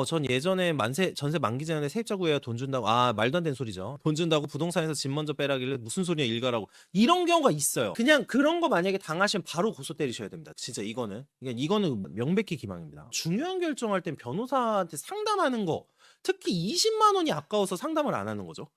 전 예전에 만세 전세 만기 전에 세입자 구해야 돈 준다고 말도 안 되는 소리죠. 돈 준다고 부동산에서 집 먼저 빼라길래 무슨 소리야 일가라고. 이런 경우가 있어요. 그냥 그런 거 만약에 당하시면 바로 고소 때리셔야 됩니다. 진짜 이거는. 그러니까 이거는 명백히 기망입니다. 중요한 결정할 땐 변호사한테 상담하는 거 특히 20만 원이 아까워서 상담을 안 하는 거죠.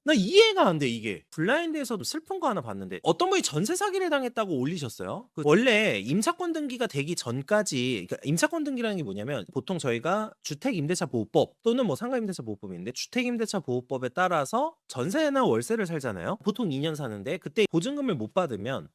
나 이해가 안 돼 이게. 블라인드에서도 슬픈 거 하나 봤는데 어떤 분이 전세 사기를 당했다고 올리셨어요. 원래 임차권 등기가 되기 전까지 그러니까 임차권 등기라는 게 뭐냐면 보통 저희가 주택임대차 보호법 또는 뭐 상가임대차 보호법이 있는데 주택임대차 보호법에 따라서 전세나 월세를 살잖아요. 보통 2년 사는데 그때 보증금을 못 받으면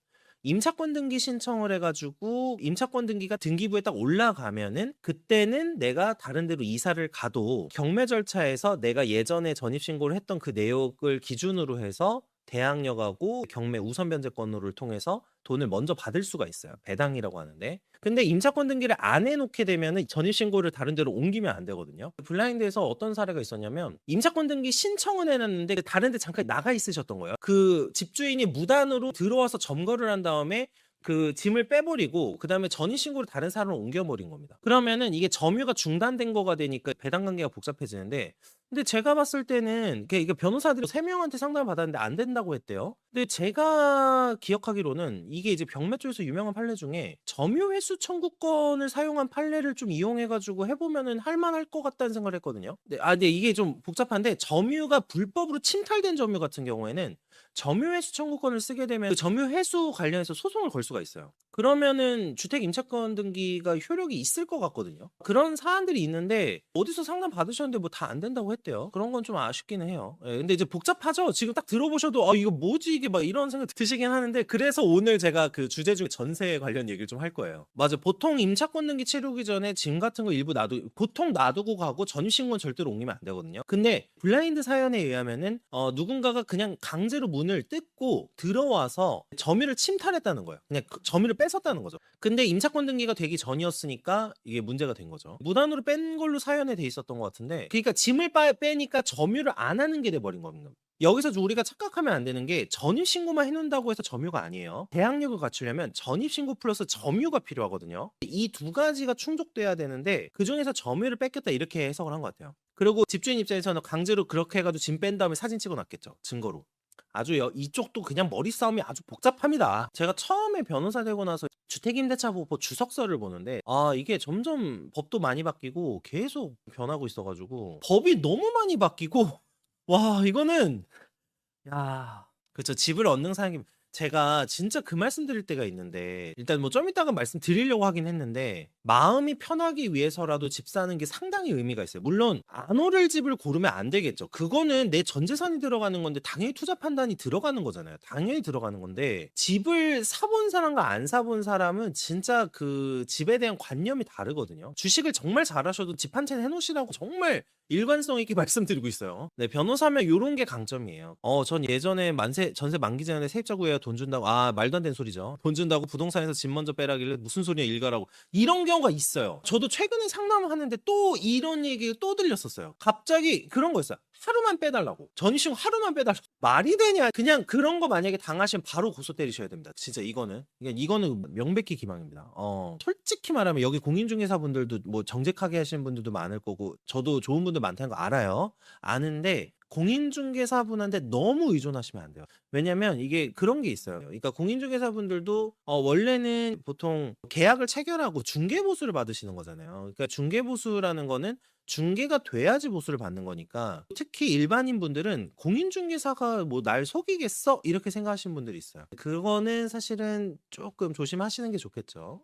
임차권 등기 신청을 해가지고 임차권 등기가 등기부에 딱 올라가면은 그때는 내가 다른 데로 이사를 가도 경매 절차에서 내가 예전에 전입신고를 했던 그 내역을 기준으로 해서 대항력하고 경매 우선 변제권을 통해서 돈을 먼저 받을 수가 있어요. 배당이라고 하는데. 근데 임차권 등기를 안 해놓게 되면은 전입신고를 다른 데로 옮기면 안 되거든요. 블라인드에서 어떤 사례가 있었냐면 임차권 등기 신청은 해놨는데 다른 데 잠깐 나가 있으셨던 거예요. 그 집주인이 무단으로 들어와서 점거를 한 다음에 그 짐을 빼버리고 그 다음에 전입신고를 다른 사람을 옮겨버린 겁니다. 그러면은 이게 점유가 중단된 거가 되니까 배당 관계가 복잡해지는데 근데 제가 봤을 때는 이게 변호사들이 3명한테 상담을 받았는데 안 된다고 했대요. 근데 제가 기억하기로는 이게 이제 경매 쪽에서 유명한 판례 중에 점유 회수 청구권을 사용한 판례를 좀 이용해가지고 해보면은 할만할 것 같다는 생각을 했거든요. 근데 이게 좀 복잡한데 점유가 불법으로 침탈된 점유 같은 경우에는 점유 회수 청구권을 쓰게 되면 그 점유 회수 관련해서 소송을 걸 수가 있어요. 그러면은 주택 임차권 등기가 효력이 있을 것 같거든요. 그런 사안들이 있는데 어디서 상담 받으셨는데 뭐 다 안 된다고 했대요. 그런 건 좀 아쉽기는 해요. 예, 근데 이제 복잡하죠. 지금 딱 들어보셔도 이거 뭐지 이게 막 이런 생각 드시긴 하는데 그래서 오늘 제가 그 주제 중에 전세 관련 얘기를 좀 할 거예요. 맞아. 보통 임차권 등기 치르기 전에 짐 같은 거 일부 보통 놔두고 가고 전입신고는 절대로 옮기면 안 되거든요. 근데 블라인드 사연에 의하면은 누군가가 그냥 강제로 문을 뜯고 들어와서 점유를 침탈했다는 거예요. 그냥 점유를 뺏었다는 거죠. 근데 임차권 등기가 되기 전이었으니까 이게 문제가 된 거죠. 무단으로 뺀 걸로 사연에 돼 있었던 것 같은데 그러니까 짐을 빼니까 점유를 안 하는 게 돼버린 겁니다. 여기서 우리가 착각하면 안 되는 게 전입신고만 해놓는다고 해서 점유가 아니에요. 대항력을 갖추려면 전입신고 플러스 점유가 필요하거든요. 이 두 가지가 충족돼야 되는데 그중에서 점유를 뺏겼다 이렇게 해석을 한 것 같아요. 그리고 집주인 입장에서는 강제로 그렇게 해가지고 짐 뺀 다음에 사진 찍어놨겠죠. 증거로. 이쪽도 그냥 머리 싸움이 아주 복잡합니다. 제가 처음에 변호사 되고 나서 주택임대차 보호 주석서를 보는데 이게 점점 법도 많이 바뀌고 계속 변하고 있어가지고 법이 너무 많이 바뀌고 와 이거는 그쵸. 집을 얻는 사람이 제가 진짜 그 말씀드릴 때가 있는데 일단 뭐 좀 이따가 말씀드리려고 하긴 했는데 마음이 편하기 위해서라도 집 사는 게 상당히 의미가 있어요. 물론 안 오를 집을 고르면 안 되겠죠. 그거는 내 전 재산이 들어가는 건데 당연히 투자 판단이 들어가는 거잖아요. 당연히 들어가는 건데 집을 사본 사람과 안 사본 사람은 진짜 그 집에 대한 관념이 다르거든요. 주식을 정말 잘하셔도 집 한 채 해놓으시라고 정말 일관성 있게 말씀드리고 있어요. 네, 변호사면 요런 게 강점이에요. 전 예전에 전세 만기 전에 세입자 구해야 돈 준다고 말도 안 되는 소리죠. 돈 준다고 부동산에서 집 먼저 빼라길래 무슨 소리야 일가라고. 이런 경우가 있어요. 저도 최근에 상담을 하는데 또 이런 얘기가 또 들렸었어요. 갑자기 그런 거였어요. 하루만 빼달라고. 전입신고 하루만 빼달라고. 말이 되냐. 그냥 그런 거 만약에 당하시면 바로 고소 때리셔야 됩니다. 진짜 이거는. 그러니까 이거는 명백히 기망입니다. 솔직히 말하면 여기 공인중개사분들도 뭐 정직하게 하시는 분들도 많을 거고 저도 좋은 분들 많다는 거 알아요. 아는데 공인중개사분한테 너무 의존하시면 안 돼요. 왜냐면 이게 그런 게 있어요. 그러니까 공인중개사분들도 원래는 보통 계약을 체결하고 중개보수를 받으시는 거잖아요. 그러니까 중개보수라는 거는 중개가 돼야지 보수를 받는 거니까 특히 일반인 분들은 공인중개사가 뭐 날 속이겠어? 이렇게 생각하시는 분들이 있어요. 그거는 사실은 조금 조심하시는 게 좋겠죠.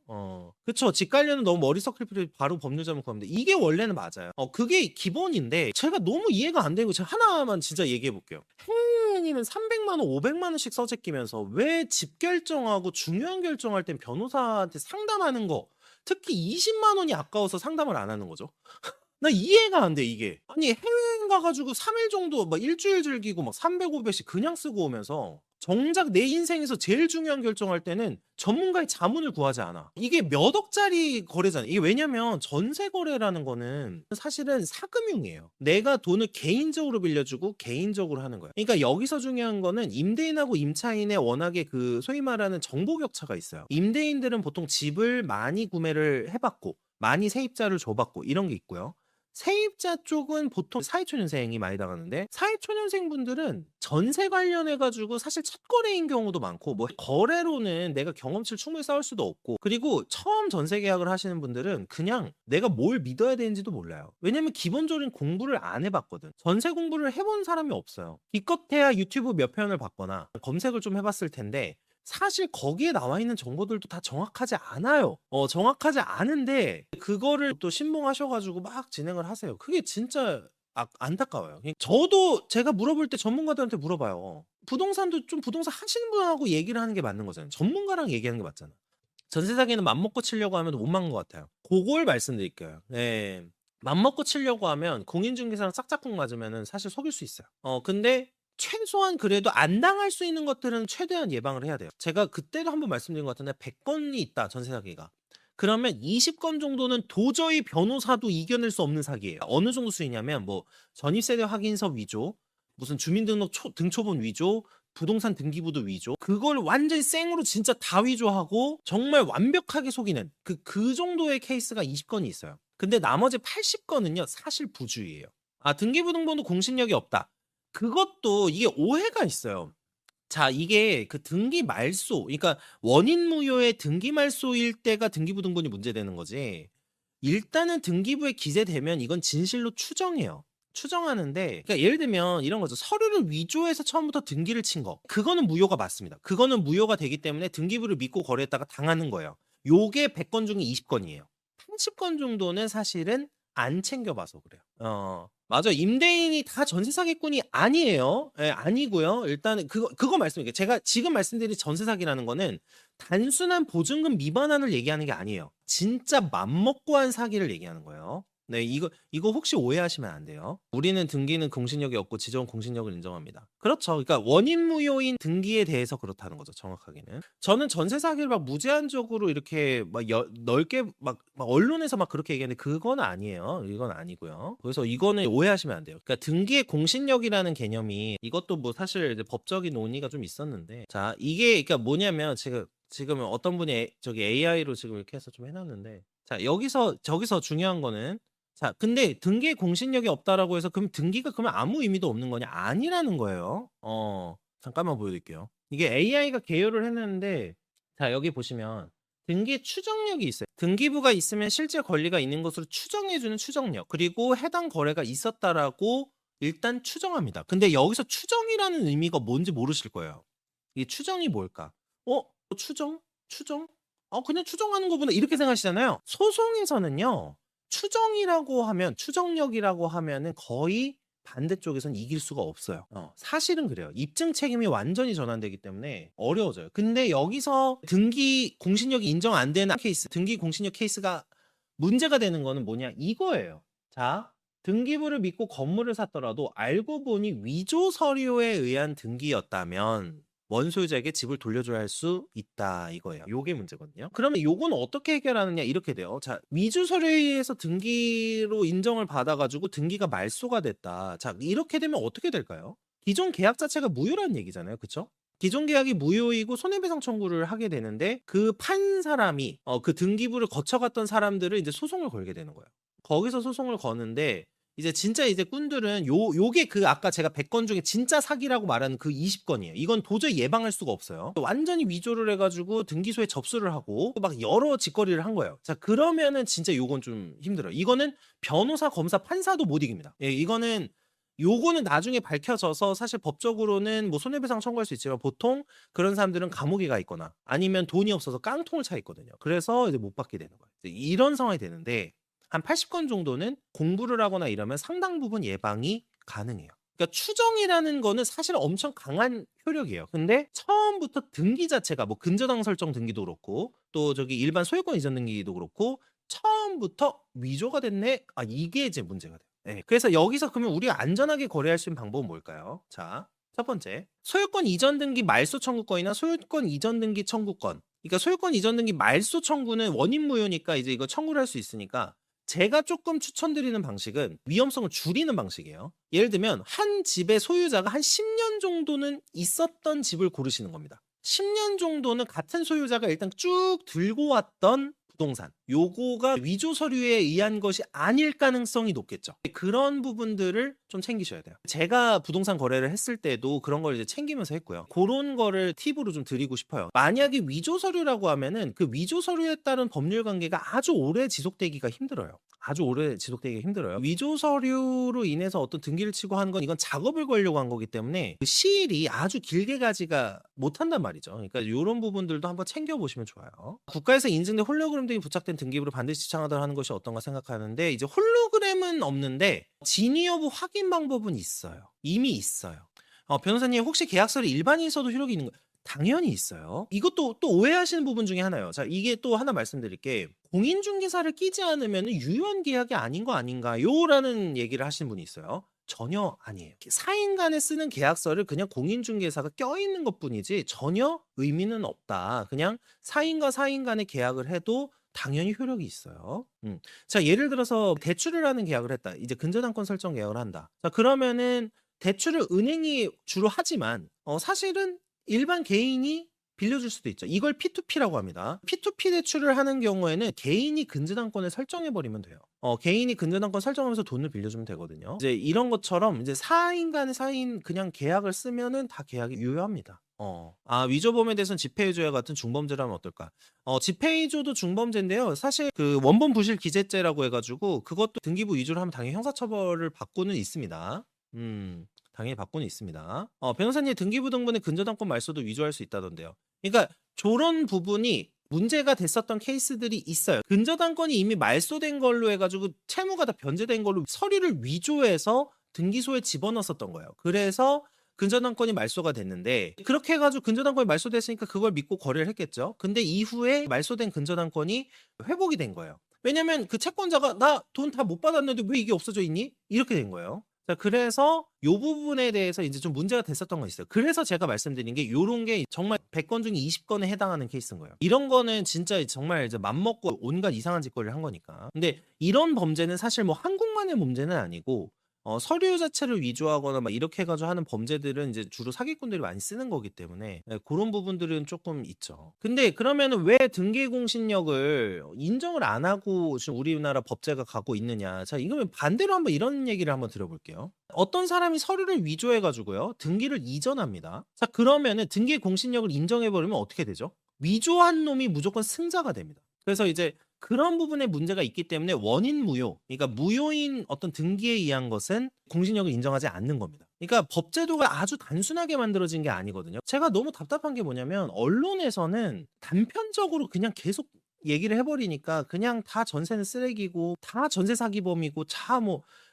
그쵸. 집 관련은 너무 머리 썩힐 필요 바로 법률 잘못 구합니다. 이게 원래는 맞아요. 그게 기본인데 제가 너무 이해가 안 되고 제가 하나만 진짜 얘기해 볼게요. 행인이면 300만 원, 500만 원씩 써제끼면서 왜 집 결정하고 중요한 결정할 땐 변호사한테 상담하는 거 특히 20만 원이 아까워서 상담을 안 하는 거죠. 나 이해가 안 돼 이게. 아니 해외여행 가 가지고 3일 정도 막 일주일 즐기고 막 300, 500씩 그냥 쓰고 오면서 정작 내 인생에서 제일 중요한 결정할 때는 전문가의 자문을 구하지 않아. 이게 몇 억짜리 거래잖아. 이게 왜냐면 전세 거래라는 거는 사실은 사금융이에요. 내가 돈을 개인적으로 빌려주고 개인적으로 하는 거야. 그러니까 여기서 중요한 거는 임대인하고 임차인의 워낙에 그 소위 말하는 정보 격차가 있어요. 임대인들은 보통 집을 많이 구매를 해봤고 많이 세입자를 줘봤고 이런 게 있고요. 세입자 쪽은 보통 사회초년생이 많이 당하는데 사회초년생 분들은 전세 관련해 가지고 사실 첫 거래인 경우도 많고 뭐 거래로는 내가 경험치를 충분히 쌓을 수도 없고 그리고 처음 전세 계약을 하시는 분들은 그냥 내가 뭘 믿어야 되는지도 몰라요. 왜냐면 기본적인 공부를 안 해 봤거든. 전세 공부를 해본 사람이 없어요. 기껏해야 유튜브 몇 편을 봤거나 검색을 좀 해 봤을 텐데 사실 거기에 나와 있는 정보들도 다 정확하지 않아요. 정확하지 않은데 그거를 또 신봉하셔 가지고 막 진행을 하세요. 그게 진짜 안타까워요. 저도 제가 물어볼 때 전문가들한테 물어봐요. 부동산도 좀 부동산 하시는 분하고 얘기를 하는 게 맞는 거잖아요. 전문가랑 얘기하는 게 맞잖아. 전세 사기는 맘먹고 치려고 하면 못 막는 것 같아요. 그걸 말씀드릴게요. 네. 맘먹고 치려고 하면 공인중개사랑 짝짝꿍 맞으면은 사실 속일 수 있어요. 근데 최소한 그래도 안 당할 수 있는 것들은 최대한 예방을 해야 돼요. 제가 그때도 한번 말씀드린 것 같은데 100건이 있다 전세 사기가. 그러면 20건 정도는 도저히 변호사도 이겨낼 수 없는 사기예요. 어느 정도 수위냐면 뭐 전입세대 확인서 위조, 무슨 주민등록 등초본 위조, 부동산 등기부도 위조. 그걸 완전히 생으로 진짜 다 위조하고 정말 완벽하게 속이는 그 정도의 케이스가 20건이 있어요. 근데 나머지 80건은요 사실 부주의예요. 등기부 등본도 공신력이 없다. 그것도 이게 오해가 있어요. 자, 이게 그 등기 말소, 그러니까 원인 무효의 등기 말소일 때가 등기부 등본이 문제되는 거지. 일단은 등기부에 기재되면 이건 진실로 추정해요. 추정하는데, 그러니까 예를 들면 이런 거죠. 서류를 위조해서 처음부터 등기를 친 거. 그거는 무효가 맞습니다. 그거는 무효가 되기 때문에 등기부를 믿고 거래했다가 당하는 거예요. 요게 100건 중에 20건이에요. 80건 정도는 사실은 안 챙겨봐서 그래요. 맞아요. 임대인이 다 전세 사기꾼이 아니에요. 예, 아니고요. 일단은 그거 말씀드릴게요. 제가 지금 말씀드린 전세 사기라는 거는 단순한 보증금 미반환을 얘기하는 게 아니에요. 진짜 맘먹고 한 사기를 얘기하는 거예요. 네, 이거 혹시 오해하시면 안 돼요. 우리는 등기는 공신력이 없고 지정은 공신력을 인정합니다. 그렇죠. 그러니까 원인 무효인 등기에 대해서 그렇다는 거죠. 정확하게는. 저는 전세 사기를 막 무제한적으로 이렇게 막 넓게 막 언론에서 막 그렇게 얘기하는데 그건 아니에요. 이건 아니고요. 그래서 이거는 오해하시면 안 돼요. 그러니까 등기의 공신력이라는 개념이 이것도 뭐 사실 이제 법적인 논의가 좀 있었는데 자, 이게 그러니까 뭐냐면 지금 어떤 분이 저기 AI로 지금 이렇게 해서 좀 해놨는데 자, 저기서 중요한 거는 자, 근데 등기에 공신력이 없다라고 해서 그럼 등기가 그러면 아무 의미도 없는 거냐? 아니라는 거예요. 잠깐만 보여드릴게요. 이게 AI가 개요를 했는데 자, 여기 보시면 등기 추정력이 있어요. 등기부가 있으면 실제 권리가 있는 것으로 추정해주는 추정력. 그리고 해당 거래가 있었다라고 일단 추정합니다. 근데 여기서 추정이라는 의미가 뭔지 모르실 거예요. 이 추정이 뭘까? 추정? 추정? 그냥 추정하는 거구나 이렇게 생각하시잖아요. 소송에서는요. 추정이라고 하면 추정력이라고 하면은 거의 반대쪽에선 이길 수가 없어요. 사실은 그래요. 입증 책임이 완전히 전환되기 때문에 어려워져요. 근데 여기서 등기 공신력이 인정 안 되는 케이스, 등기 공신력 케이스가 문제가 되는 거는 뭐냐? 이거예요. 자, 등기부를 믿고 건물을 샀더라도 알고 보니 위조 서류에 의한 등기였다면 원소유자에게 집을 돌려줘야 할 수 있다 이거예요. 요게 문제거든요. 그러면 요건 어떻게 해결하느냐 이렇게 돼요. 자, 위조 서류에 의해서 등기로 인정을 받아가지고 등기가 말소가 됐다. 자, 이렇게 되면 어떻게 될까요? 기존 계약 자체가 무효라는 얘기잖아요. 그쵸? 기존 계약이 무효이고 손해배상 청구를 하게 되는데 그 판 사람이 그 등기부를 거쳐갔던 사람들을 이제 소송을 걸게 되는 거예요. 거기서 소송을 거는데 이제 진짜 이제 꾼들은 요게 그 아까 제가 100건 중에 진짜 사기라고 말하는 그 20건이에요. 이건 도저히 예방할 수가 없어요. 완전히 위조를 해가지고 등기소에 접수를 하고 막 여러 짓거리를 한 거예요. 자, 그러면은 진짜 요건 좀 힘들어요. 이거는 변호사, 검사, 판사도 못 이깁니다. 예, 이거는 요거는 나중에 밝혀져서 사실 법적으로는 뭐 손해배상 청구할 수 있지만 보통 그런 사람들은 감옥에 가 있거나 아니면 돈이 없어서 깡통을 차 있거든요. 그래서 이제 못 받게 되는 거예요. 이런 상황이 되는데 한 80건 정도는 공부를 하거나 이러면 상당 부분 예방이 가능해요. 그러니까 추정이라는 거는 사실 엄청 강한 효력이에요. 근데 처음부터 등기 자체가 뭐 근저당 설정 등기도 그렇고 또 저기 일반 소유권 이전 등기도 그렇고 처음부터 위조가 됐네. 이게 이제 문제가 돼요. 네, 그래서 여기서 그러면 우리가 안전하게 거래할 수 있는 방법은 뭘까요? 자, 첫 번째, 소유권 이전 등기 말소 청구권이나 소유권 이전 등기 청구권. 그러니까 소유권 이전 등기 말소 청구는 원인 무효니까 이제 이거 청구를 할 수 있으니까 제가 조금 추천드리는 방식은 위험성을 줄이는 방식이에요. 예를 들면 한 집의 소유자가 한 10년 정도는 있었던 집을 고르시는 겁니다. 10년 정도는 같은 소유자가 일단 쭉 들고 왔던 부동산. 요거가 위조 서류에 의한 것이 아닐 가능성이 높겠죠. 그런 부분들을 좀 챙기셔야 돼요. 제가 부동산 거래를 했을 때도 그런 걸 이제 챙기면서 했고요. 그런 거를 팁으로 좀 드리고 싶어요. 만약에 위조 서류라고 하면은 그 위조 서류에 따른 법률 관계가 아주 오래 지속되기가 힘들어요. 아주 오래 지속되기가 힘들어요. 위조 서류로 인해서 어떤 등기를 치고 한 건 이건 작업을 걸려고 한 거기 때문에 그 시일이 아주 길게 가지가 못한단 말이죠. 그러니까 요런 부분들도 한번 챙겨보시면 좋아요. 국가에서 인증된 홀로그램 등이 부착된 등기부를 반드시 지참하도록 하는 것이 어떤가 생각하는데 이제 홀로그램은 없는데 진위 여부 확인 방법은 있어요. 이미 있어요. 변호사님 혹시 계약서를 일반인이 써도 효력이 있는 거 당연히 있어요. 이것도 또 오해하시는 부분 중에 하나예요. 자, 이게 또 하나 말씀드릴게. 공인중개사를 끼지 않으면 유효한 계약이 아닌 거 아닌가요? 라는 얘기를 하시는 분이 있어요. 전혀 아니에요. 사인 간에 쓰는 계약서를 그냥 공인중개사가 껴있는 것뿐이지 전혀 의미는 없다. 그냥 사인과 사인 간의 계약을 해도 당연히 효력이 있어요. 자, 예를 들어서 대출을 하는 계약을 했다. 이제 근저당권 설정 계약을 한다. 자, 그러면은 대출을 은행이 주로 하지만 사실은 일반 개인이 빌려줄 수도 있죠. 이걸 P2P라고 합니다. P2P 대출을 하는 경우에는 개인이 근저당권을 설정해 버리면 돼요. 개인이 근저당권 설정하면서 돈을 빌려주면 되거든요. 이제 이런 것처럼 이제 사인 간의 사인 그냥 계약을 쓰면은 다 계약이 유효합니다. 위조범에 대해서는 집행유죄와 같은 중범죄라면 어떨까? 집행유죄도 중범죄인데요. 사실 그 원본 부실 기재죄라고 해가지고 그것도 등기부 위조를 하면 당연히 형사처벌을 받고는 있습니다. 당연히 받고는 있습니다. 변호사님 등기부 등본의 근저당권 말소도 위조할 수 있다던데요. 그러니까 저런 부분이 문제가 됐었던 케이스들이 있어요. 근저당권이 이미 말소된 걸로 해가지고 채무가 다 변제된 걸로 서류를 위조해서 등기소에 집어넣었었던 거예요. 그래서 근저당권이 말소가 됐는데 그렇게 해가지고 근저당권이 말소됐으니까 그걸 믿고 거래를 했겠죠. 근데 이후에 말소된 근저당권이 회복이 된 거예요. 왜냐면 그 채권자가 나 돈 다 못 받았는데 왜 이게 없어져 있니? 이렇게 된 거예요. 자, 그래서 요 부분에 대해서 이제 좀 문제가 됐었던 거 있어요. 그래서 제가 말씀드린 게 요런 게 정말 100건 중에 20건에 해당하는 케이스인 거예요. 이런 거는 진짜 정말 이제 맘먹고 온갖 이상한 짓거리를 한 거니까. 근데 이런 범죄는 사실 뭐 한국만의 문제는 아니고 서류 자체를 위조하거나 막 이렇게 해가지고 하는 범죄들은 이제 주로 사기꾼들이 많이 쓰는 거기 때문에 그런 부분들은 조금 있죠. 근데 그러면은 왜 등기공신력을 인정을 안 하고 지금 우리나라 법제가 가고 있느냐? 자, 이거면 반대로 한번 이런 얘기를 한번 들어볼게요. 어떤 사람이 서류를 위조해가지고요 등기를 이전합니다. 자, 그러면은 등기공신력을 인정해버리면 어떻게 되죠? 위조한 놈이 무조건 승자가 됩니다. 그래서 이제 그런 부분에 문제가 있기 때문에 원인 무효, 그러니까 무효인 어떤 등기에 의한 것은 공신력을 인정하지 않는 겁니다. 그러니까 법제도가 아주 단순하게 만들어진 게 아니거든요. 제가 너무 답답한 게 뭐냐면 언론에서는 단편적으로 그냥 계속 얘기를 해버리니까 그냥 다 전세는 쓰레기고 다 전세 사기범이고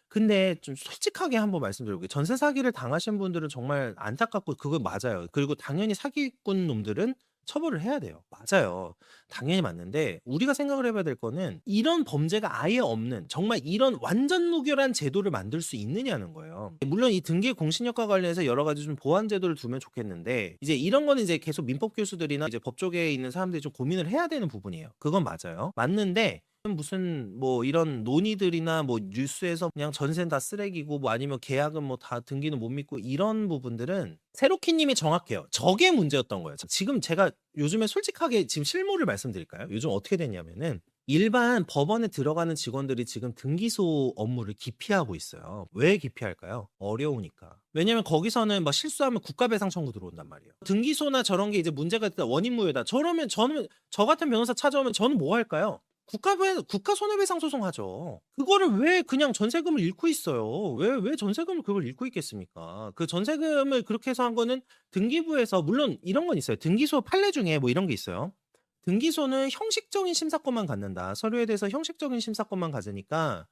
근데 좀 솔직하게 한번 말씀드려볼게요. 전세 사기를 당하신 분들은 정말 안타깝고 그거 맞아요. 그리고 당연히 사기꾼 놈들은 처벌을 해야 돼요. 맞아요. 당연히 맞는데 우리가 생각을 해봐야 될 거는 이런 범죄가 아예 없는 정말 이런 완전 무결한 제도를 만들 수 있느냐는 거예요. 물론 이 등기 공신력과 관련해서 여러 가지 좀 보완 제도를 두면 좋겠는데 이제 이런 거는 이제 계속 민법 교수들이나 이제 법조계에 있는 사람들이 좀 고민을 해야 되는 부분이에요. 그건 맞아요. 맞는데 무슨 뭐 이런 논의들이나 뭐 뉴스에서 그냥 전세는 다 쓰레기고 뭐 아니면 계약은 뭐 다 등기는 못 믿고 이런 부분들은 세로키님이 정확해요. 저게 문제였던 거예요. 지금 제가 요즘에 솔직하게 지금 실무를 말씀드릴까요? 요즘 어떻게 됐냐면은 일반 법원에 들어가는 직원들이 지금 등기소 업무를 기피하고 있어요. 왜 기피할까요? 어려우니까. 왜냐면 거기서는 막 실수하면 국가배상 청구 들어온단 말이에요. 등기소나 저런 게 이제 문제가 됐다, 원인 무효다. 저러면 저 같은 변호사 찾아오면 저는 뭐 할까요? 국가 손해배상 소송하죠. 그거를 왜 그냥 전세금을 잃고 있어요? 왜 전세금을 그걸 잃고 있겠습니까? 그 전세금을 그렇게 해서 한 거는 등기부에서 물론 이런 건 있어요. 등기소 판례 중에 뭐 이런 게 있어요. 등기소는 형식적인 심사권만 갖는다. 서류에 대해서 형식적인 심사권만 가지니까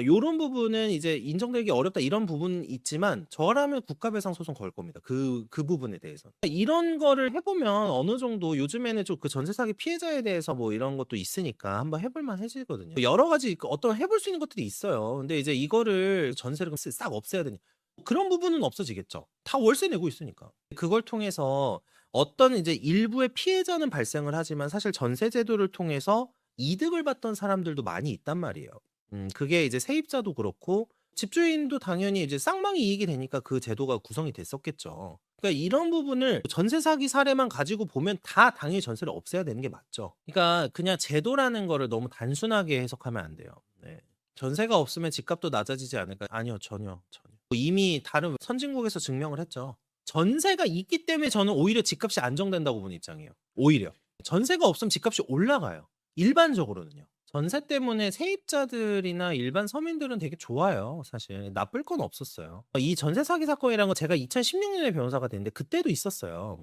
요런 부분은 이제 인정되기 어렵다 이런 부분은 있지만 저라면 국가배상 소송 걸 겁니다. 그 부분에 대해서. 이런 거를 해보면 어느 정도 요즘에는 좀 그 전세 사기 피해자에 대해서 뭐 이런 것도 있으니까 한번 해볼 만해지거든요. 여러 가지 어떤 해볼 수 있는 것들이 있어요. 근데 이제 이거를 전세를 싹 없애야 되냐. 그런 부분은 없어지겠죠. 다 월세 내고 있으니까. 그걸 통해서 어떤 이제 일부의 피해자는 발생을 하지만 사실 전세 제도를 통해서 이득을 봤던 사람들도 많이 있단 말이에요. 그게 이제 세입자도 그렇고 집주인도 당연히 이제 쌍방이 이익이 되니까 그 제도가 구성이 됐었겠죠. 그러니까 이런 부분을 전세 사기 사례만 가지고 보면 다 당연히 전세를 없애야 되는 게 맞죠. 그러니까 그냥 제도라는 거를 너무 단순하게 해석하면 안 돼요. 네. 전세가 없으면 집값도 낮아지지 않을까? 아니요. 전혀. 이미 다른 선진국에서 증명을 했죠. 전세가 있기 때문에 저는 오히려 집값이 안정된다고 보는 입장이에요. 오히려. 전세가 없으면 집값이 올라가요. 일반적으로는요. 전세 때문에 세입자들이나 일반 서민들은 되게 좋아요, 사실. 나쁠 건 없었어요. 이 전세 사기 사건이라는 건 제가 2016년에 변호사가 됐는데 그때도 있었어요.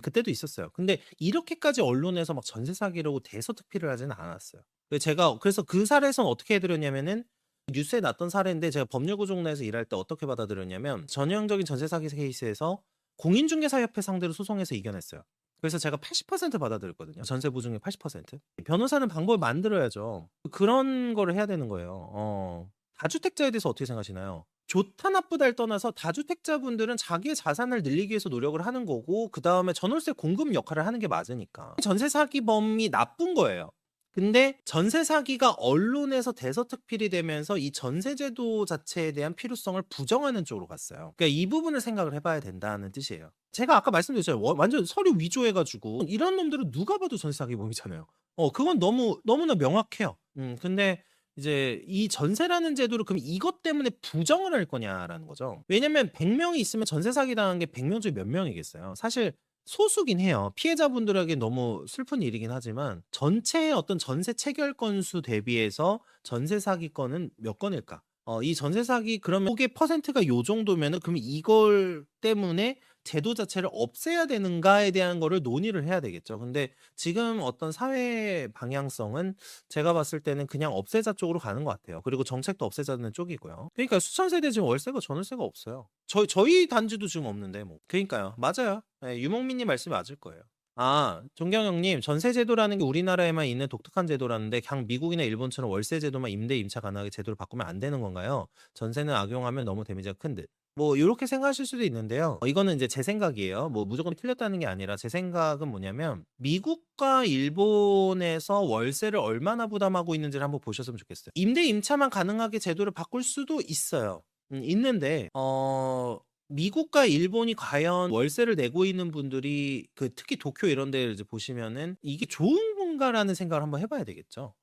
근데 이렇게까지 언론에서 막 전세 사기라고 대서특필을 하지는 않았어요. 제가 그래서 그 사례에서는 어떻게 해 드렸냐면은 뉴스에 났던 사례인데 제가 법률구종내에서 일할 때 어떻게 받아들였냐면 전형적인 전세 사기 케이스에서 공인중개사협회 상대로 소송해서 이겨냈어요. 그래서 제가 80% 받아들였거든요. 전세 보증의 80%. 변호사는 방법을 만들어야죠. 그런 거를 해야 되는 거예요. 다주택자에 대해서 어떻게 생각하시나요? 좋다 나쁘다를 떠나서 다주택자분들은 자기의 자산을 늘리기 위해서 노력을 하는 거고 그다음에 전월세 공급 역할을 하는 게 맞으니까. 전세 사기범이 나쁜 거예요. 근데 전세 사기가 언론에서 대서특필이 되면서 이 전세 제도 자체에 대한 필요성을 부정하는 쪽으로 갔어요. 그러니까 이 부분을 생각을 해봐야 된다는 뜻이에요. 제가 아까 말씀드렸잖아요. 완전 서류 위조해가지고 이런 놈들은 누가 봐도 전세 사기범이잖아요. 그건 너무나 명확해요. 근데 이제 이 전세라는 제도를 그럼 이것 때문에 부정을 할 거냐라는 거죠. 왜냐면 100명이 있으면 전세 사기 당한 게 100명 중에 몇 명이겠어요. 사실 소수긴 해요. 피해자분들에게 너무 슬픈 일이긴 하지만 전체의 어떤 전세 체결 건수 대비해서 전세 사기 건은 몇 건일까? 이 전세 사기 그러면 속의 퍼센트가 요 정도면은 그럼 이걸 때문에 제도 자체를 없애야 되는가에 대한 거를 논의를 해야 되겠죠. 근데 지금 어떤 사회 방향성은 제가 봤을 때는 그냥 없애자 쪽으로 가는 것 같아요. 그리고 정책도 없애자는 쪽이고요. 그러니까 수천 세대 지금 월세가 전월세가 없어요. 저희 단지도 지금 없는데 뭐. 그러니까요. 맞아요. 예, 유목민님 말씀이 맞을 거예요. 존경영님, 전세 제도라는 게 우리나라에만 있는 독특한 제도라는데 그냥 미국이나 일본처럼 월세 제도만 임대 임차 가능하게 제도를 바꾸면 안 되는 건가요? 전세는 악용하면 너무 데미지가 큰 듯. 뭐 요렇게 생각하실 수도 있는데요. 이거는 이제 제 생각이에요. 뭐 무조건 틀렸다는 게 아니라 제 생각은 뭐냐면 미국과 일본에서 월세를 얼마나 부담하고 있는지를 한번 보셨으면 좋겠어요. 임대 임차만 가능하게 제도를 바꿀 수도 있어요. 있는데 미국과 일본이 과연 월세를 내고 있는 분들이 특히 도쿄 이런 데를 이제 보시면은 '이게 좋은 건가?'라는 생각을 한번 해 봐야 되겠죠.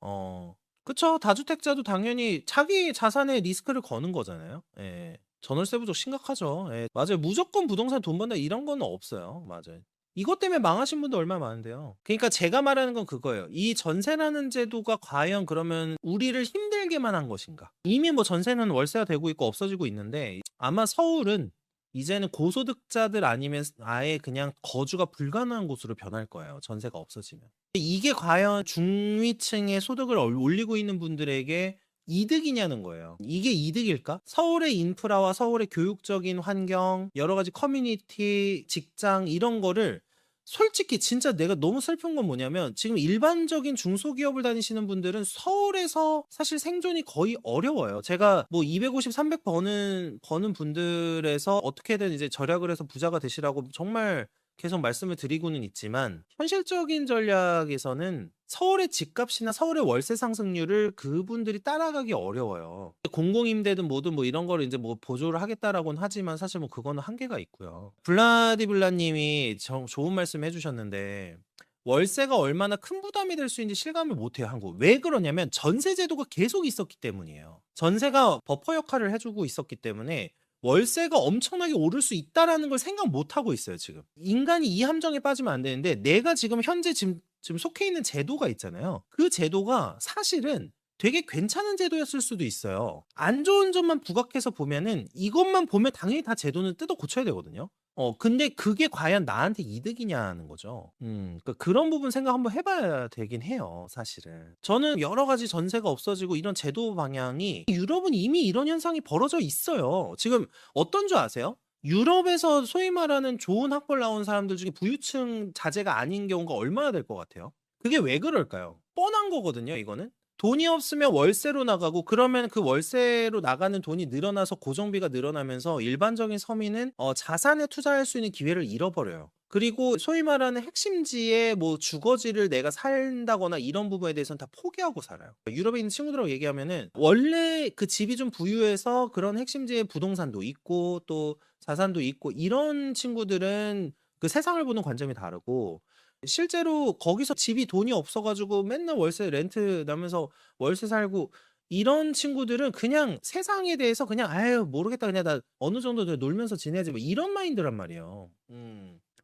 그쵸. 다주택자도 당연히 자기 자산에 리스크를 거는 거잖아요. 예. 전월세 부족 심각하죠. 예. 맞아요. 무조건 부동산 돈 번다 이런 거는 없어요. 맞아요. 이것 때문에 망하신 분도 얼마나 많은데요. 그러니까 제가 말하는 건 그거예요. 이 전세라는 제도가 과연 그러면 우리를 힘들게만 한 것인가? 이미 뭐 전세는 월세가 되고 있고 없어지고 있는데 아마 서울은 이제는 고소득자들 아니면 아예 그냥 거주가 불가능한 곳으로 변할 거예요, 전세가 없어지면. 이게 과연 중위층의 소득을 올리고 있는 분들에게 이득이냐는 거예요. 이게 이득일까? 서울의 인프라와 서울의 교육적인 환경, 여러 가지 커뮤니티, 직장 이런 거를 솔직히 진짜 내가 너무 슬픈 건 뭐냐면 지금 일반적인 중소기업을 다니시는 분들은 서울에서 사실 생존이 거의 어려워요. 제가 뭐 250, 300 버는 분들에서 어떻게든 이제 절약을 해서 부자가 되시라고 정말 계속 말씀을 드리고는 있지만 현실적인 전략에서는 서울의 집값이나 서울의 월세 상승률을 그분들이 따라가기 어려워요. 공공임대든 뭐든 뭐 이런 거를 이제 뭐 보조를 하겠다라고는 하지만 사실 뭐 그거는 한계가 있고요. 블라디블라님이 좋은 말씀 해주셨는데 월세가 얼마나 큰 부담이 될 수 있는지 실감을 못해요, 한국. 왜 그러냐면 전세 제도가 계속 있었기 때문이에요. 전세가 버퍼 역할을 해주고 있었기 때문에 월세가 엄청나게 오를 수 있다라는 걸 생각 못 하고 있어요, 지금. 인간이 이 함정에 빠지면 안 되는데 내가 지금 현재 지금 속해 있는 제도가 있잖아요. 그 제도가 사실은 되게 괜찮은 제도였을 수도 있어요. 안 좋은 점만 부각해서 보면은 이것만 보면 당연히 다 제도는 뜯어 고쳐야 되거든요. 근데 그게 과연 나한테 이득이냐는 거죠. 그러니까 그런 부분 생각 한번 해 봐야 되긴 해요, 사실은. 저는 여러 가지 전세가 없어지고 이런 제도 방향이 유럽은 이미 이런 현상이 벌어져 있어요. 지금 어떤 줄 아세요? 유럽에서 소위 말하는 좋은 학벌 나온 사람들 중에 부유층 자제가 아닌 경우가 얼마나 될 것 같아요? 그게 왜 그럴까요? 뻔한 거거든요, 이거는. 돈이 없으면 월세로 나가고 그러면 그 월세로 나가는 돈이 늘어나서 고정비가 늘어나면서 일반적인 서민은 자산에 투자할 수 있는 기회를 잃어버려요. 그리고 소위 말하는 핵심지에 뭐 주거지를 내가 산다거나 이런 부분에 대해서는 다 포기하고 살아요. 유럽에 있는 친구들하고 얘기하면은 원래 그 집이 좀 부유해서 그런 핵심지에 부동산도 있고 또 자산도 있고 이런 친구들은 그 세상을 보는 관점이 다르고 실제로 거기서 집이 돈이 없어 가지고 맨날 월세 렌트 내면서 월세 살고 이런 친구들은 그냥 세상에 대해서 그냥 '아유 모르겠다. 그냥 나 어느 정도 그냥 놀면서 지내지.' 뭐 이런 마인드란 말이에요.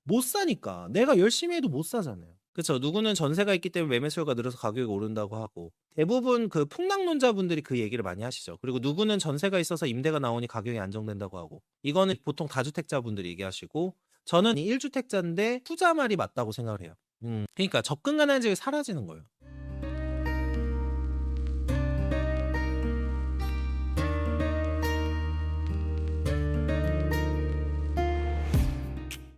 못 사니까. 내가 열심히 해도 못 사잖아요. 그쵸. 누구는 전세가 있기 때문에 매매 수요가 늘어서 가격이 오른다고 하고 대부분 그 풍락론자분들이 그 얘기를 많이 하시죠. 그리고 누구는 전세가 있어서 임대가 나오니 가격이 안정된다고 하고 이거는 보통 다주택자분들이 얘기하시고 저는 1주택자인데 투자 말이 맞다고 생각을 해요. 그러니까 접근 가능한 지역이 사라지는 거예요.